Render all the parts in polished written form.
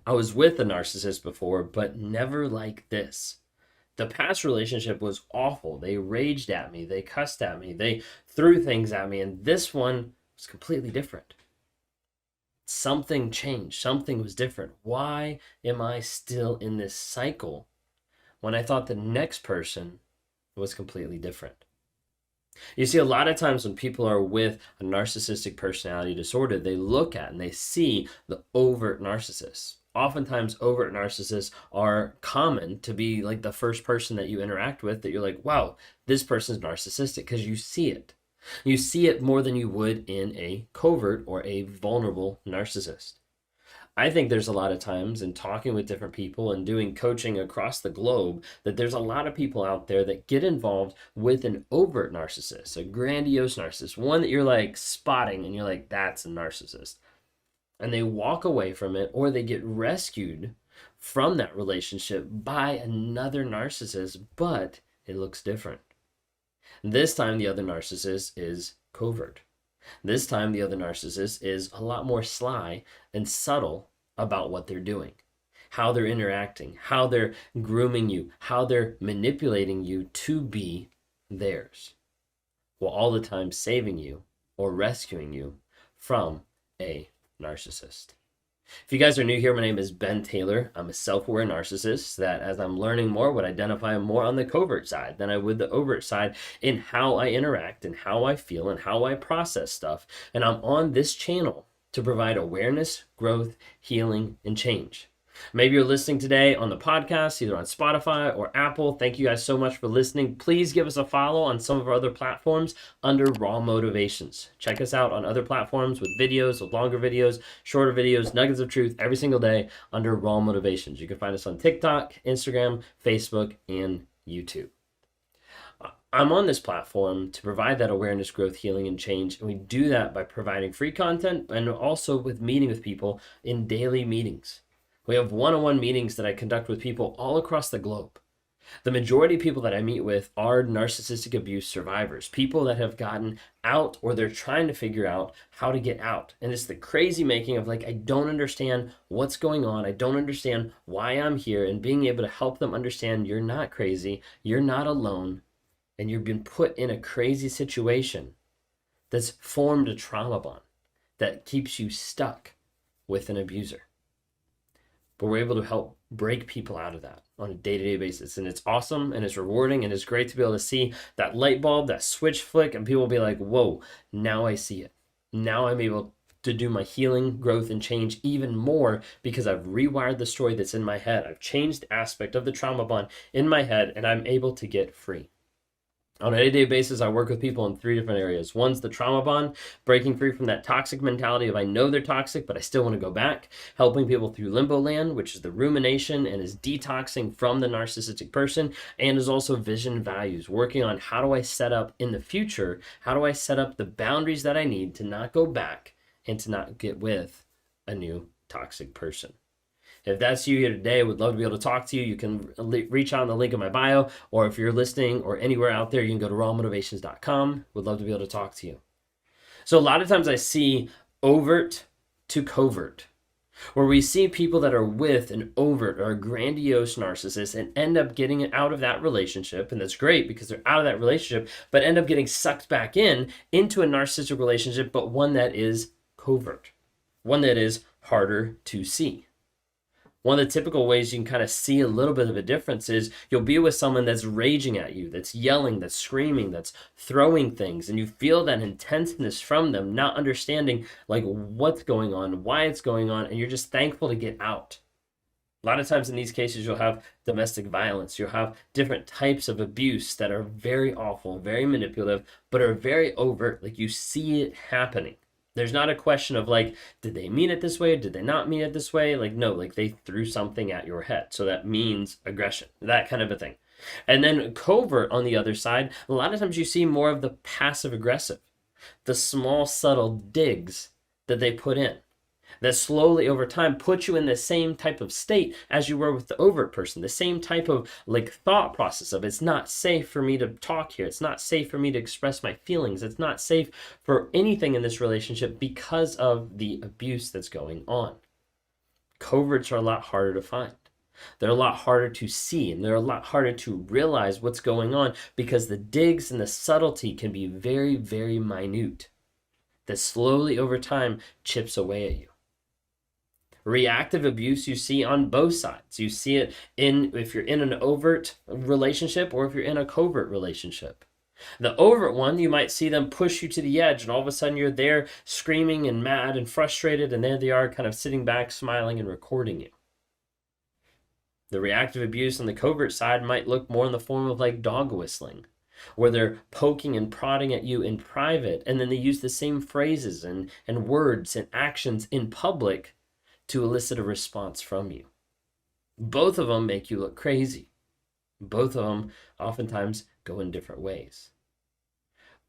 I was with a narcissist before, but never like this. The past relationship was awful. They raged at me, they cussed at me, they threw things at me, and this one was completely different. Something changed, something was different. Why am I still in this cycle when I thought the next person was completely different? You see, a lot of times when people are with a narcissistic personality disorder, they look at and they see the overt narcissists. Oftentimes, overt narcissists are common to be like the first person that you interact with that you're like, wow, this person's narcissistic, because you see it. You see it more than you would in a covert or a vulnerable narcissist. I think there's a lot of times in talking with different people and doing coaching across the globe that there's a lot of people out there that get involved with an overt narcissist, a grandiose narcissist, one that you're like spotting and you're like, that's a narcissist. And they walk away from it, or they get rescued from that relationship by another narcissist, but it looks different. This time, the other narcissist is covert. This time, the other narcissist is a lot more sly and subtle about what they're doing, how they're interacting, how they're grooming you, how they're manipulating you to be theirs, while all the time saving you or rescuing you from a narcissist. If you guys are new here, my name is Ben Taylor. I'm a self-aware narcissist that, as I'm learning more, would identify more on the covert side than I would the overt side in how I interact and how I feel and how I process stuff. And I'm on this channel to provide awareness, growth, healing, and change. Maybe you're listening today on the podcast, either on Spotify or Apple. Thank you guys so much for listening. Please give us a follow on some of our other platforms under Raw Motivations. Check us out on other platforms with videos, with longer videos, shorter videos, nuggets of truth every single day under Raw Motivations. You can find us on TikTok, Instagram, Facebook, and YouTube. I'm on this platform to provide that awareness, growth, healing, and change. And we do that by providing free content and also with meeting with people in daily meetings. We have one-on-one meetings that I conduct with people all across the globe. The majority of people that I meet with are narcissistic abuse survivors, people that have gotten out or they're trying to figure out how to get out. And it's the crazy making of like, I don't understand what's going on. I don't understand why I'm here, and being able to help them understand you're not crazy, you're not alone, and you've been put in a crazy situation that's formed a trauma bond that keeps you stuck with an abuser. But we're able to help break people out of that on a day-to-day basis. And it's awesome and it's rewarding and it's great to be able to see that light bulb, that switch flick, and people will be like, whoa, now I see it. Now I'm able to do my healing, growth, and change even more because I've rewired the story that's in my head. I've changed the aspect of the trauma bond in my head, and I'm able to get free. On a day-to-day basis, I work with people in 3 different areas. One's the trauma bond, breaking free from that toxic mentality of I know they're toxic, but I still want to go back. Helping people through limbo land, which is the rumination and is detoxing from the narcissistic person, and is also vision values, working on how do I set up in the future, how do I set up the boundaries that I need to not go back and to not get with a new toxic person. If that's you here today, I would love to be able to talk to you. You can reach out on the link in my bio, or if you're listening or anywhere out there, you can go to rawmotivations.com. Would love to be able to talk to you. So a lot of times I see overt to covert, where we see people that are with an overt or a grandiose narcissist and end up getting out of that relationship. And that's great because they're out of that relationship, but end up getting sucked back into a narcissistic relationship, but one that is covert, one that is harder to see. One of the typical ways you can kind of see a little bit of a difference is you'll be with someone that's raging at you, that's yelling, that's screaming, that's throwing things, and you feel that intenseness from them, not understanding like what's going on, why it's going on, and you're just thankful to get out. A lot of times in these cases, you'll have domestic violence. You'll have different types of abuse that are very awful, very manipulative, but are very overt. Like you see it happening. There's not a question of like, did they mean it this way? Did they not mean it this way? Like, no, like they threw something at your head. So that means aggression, that kind of a thing. And then covert on the other side, a lot of times you see more of the passive aggressive, the small, subtle digs that they put in that slowly over time put you in the same type of state as you were with the overt person, the same type of like thought process of it's not safe for me to talk here. It's not safe for me to express my feelings. It's not safe for anything in this relationship because of the abuse that's going on. Coverts are a lot harder to find. They're a lot harder to see, and they're a lot harder to realize what's going on because the digs and the subtlety can be very, very minute. That slowly over time chips away at you. Reactive abuse you see on both sides. You see it if you're in an overt relationship or if you're in a covert relationship. The overt one, you might see them push you to the edge, and all of a sudden you're there screaming and mad and frustrated, and there they are kind of sitting back, smiling and recording you. The reactive abuse on the covert side might look more in the form of like dog whistling, where they're poking and prodding at you in private, and then they use the same phrases and words and actions in public to elicit a response from you. Both of them make you look crazy. Both of them oftentimes go in different ways.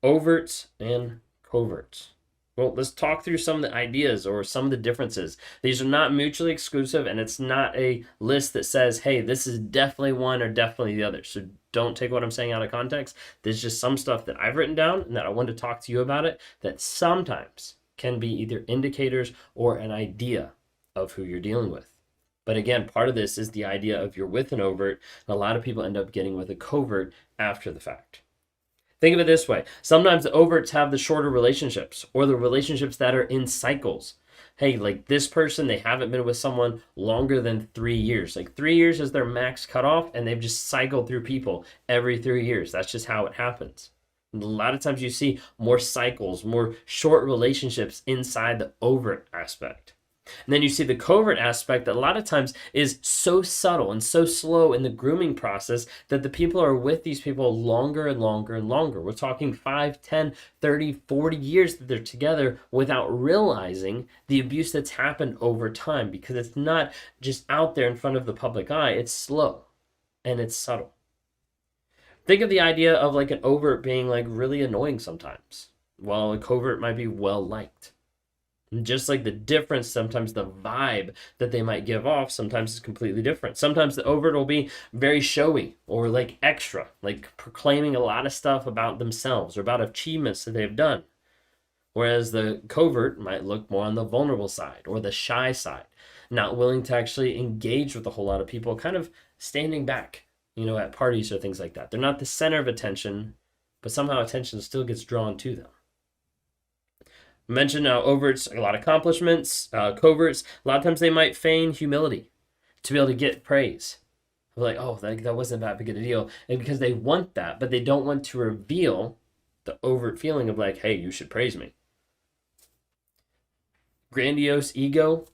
Overts and coverts. Well, let's talk through some of the ideas or some of the differences. These are not mutually exclusive, and it's not a list that says, hey, this is definitely one or definitely the other. So don't take what I'm saying out of context. There's just some stuff that I've written down and that I want to talk to you about it that sometimes can be either indicators or an idea of who you're dealing with. But again, part of this is the idea of you're with an overt, and a lot of people end up getting with a covert after the fact. Think of it this way. Sometimes the overts have the shorter relationships or the relationships that are in cycles. Hey, like this person, they haven't been with someone longer than 3 years. Like 3 years is their max cutoff, and they've just cycled through people every 3 years. That's just how it happens. And a lot of times you see more cycles, more short relationships inside the overt aspect. And then you see the covert aspect that a lot of times is so subtle and so slow in the grooming process that the people are with these people longer and longer and longer. We're talking 5, 10, 30, 40 years that they're together without realizing the abuse that's happened over time, because it's not just out there in front of the public eye. It's slow and it's subtle. Think of the idea of like an overt being like really annoying sometimes, while a covert might be well liked. Just like the difference, sometimes the vibe that they might give off sometimes is completely different. Sometimes the overt will be very showy or like extra, like proclaiming a lot of stuff about themselves or about achievements that they've done. Whereas the covert might look more on the vulnerable side or the shy side, not willing to actually engage with a whole lot of people, kind of standing back, at parties or things like that. They're not the center of attention, but somehow attention still gets drawn to them. Mentioned overts, a lot of accomplishments. Coverts, a lot of times they might feign humility to be able to get praise. Like, oh, that wasn't that big of a deal. And because they want that, but they don't want to reveal the overt feeling of like, hey, you should praise me. Grandiose ego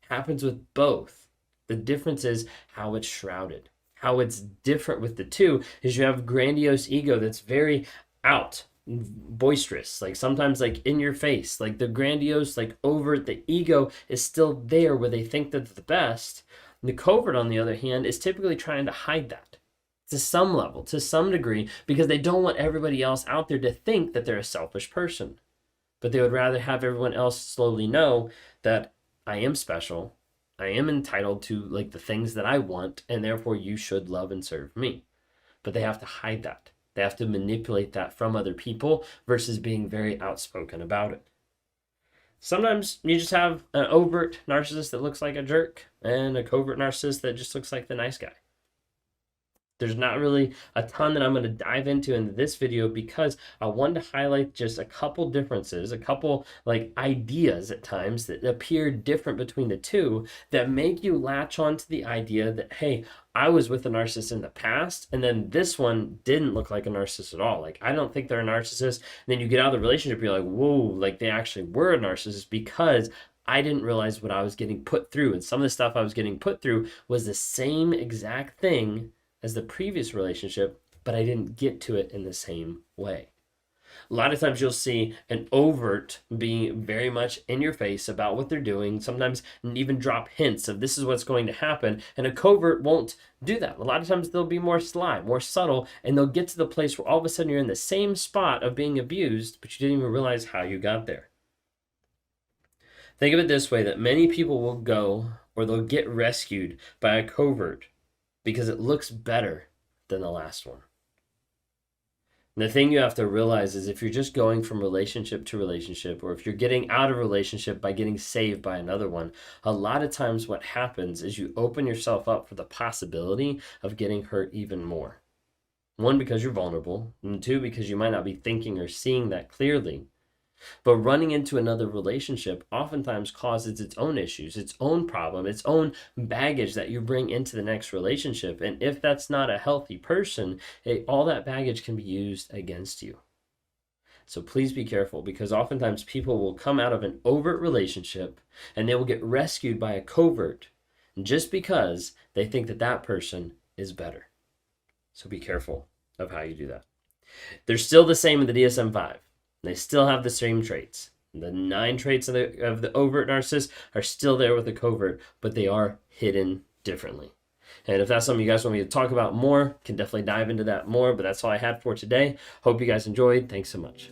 happens with both. The difference is how it's shrouded. How it's different with the two is you have grandiose ego that's very out, boisterous, like sometimes like in your face, like the grandiose, like overt, the ego is still there where they think that they're the best. And the covert, on the other hand, is typically trying to hide that to some level, to some degree, because they don't want everybody else out there to think that they're a selfish person. But they would rather have everyone else slowly know that I am special, I am entitled to like the things that I want, and therefore you should love and serve me. But they have to hide that. They have to manipulate that from other people versus being very outspoken about it. Sometimes you just have an overt narcissist that looks like a jerk and a covert narcissist that just looks like the nice guy. There's not really a ton that I'm going to dive into in this video because I wanted to highlight just a couple differences, a couple like ideas at times that appear different between the two that make you latch on to the idea that, hey, I was with a narcissist in the past, and then this one didn't look like a narcissist at all. Like, I don't think they're a narcissist. And then you get out of the relationship, you're like, whoa, like they actually were a narcissist because I didn't realize what I was getting put through. And some of the stuff I was getting put through was the same exact thing as the previous relationship, but I didn't get to it in the same way. A lot of times you'll see an overt being very much in your face about what they're doing, sometimes even drop hints of this is what's going to happen, and a covert won't do that. A lot of times they'll be more sly, more subtle, and they'll get to the place where all of a sudden you're in the same spot of being abused, but you didn't even realize how you got there. Think of it this way, that many people will go or they'll get rescued by a covert because it looks better than the last one. The thing you have to realize is if you're just going from relationship to relationship, or if you're getting out of relationship by getting saved by another one, a lot of times what happens is you open yourself up for the possibility of getting hurt even more. One, because you're vulnerable, and two, because you might not be thinking or seeing that clearly. But running into another relationship oftentimes causes its own issues, its own problem, its own baggage that you bring into the next relationship. And if that's not a healthy person, all that baggage can be used against you. So please be careful, because oftentimes people will come out of an overt relationship and they will get rescued by a covert just because they think that that person is better. So be careful of how you do that. They're still the same in the DSM-5. They still have the same traits. The 9 traits of the overt narcissist are still there with the covert, but they are hidden differently. And if that's something you guys want me to talk about more, can definitely dive into that more, but that's all I had for today. Hope you guys enjoyed. Thanks so much.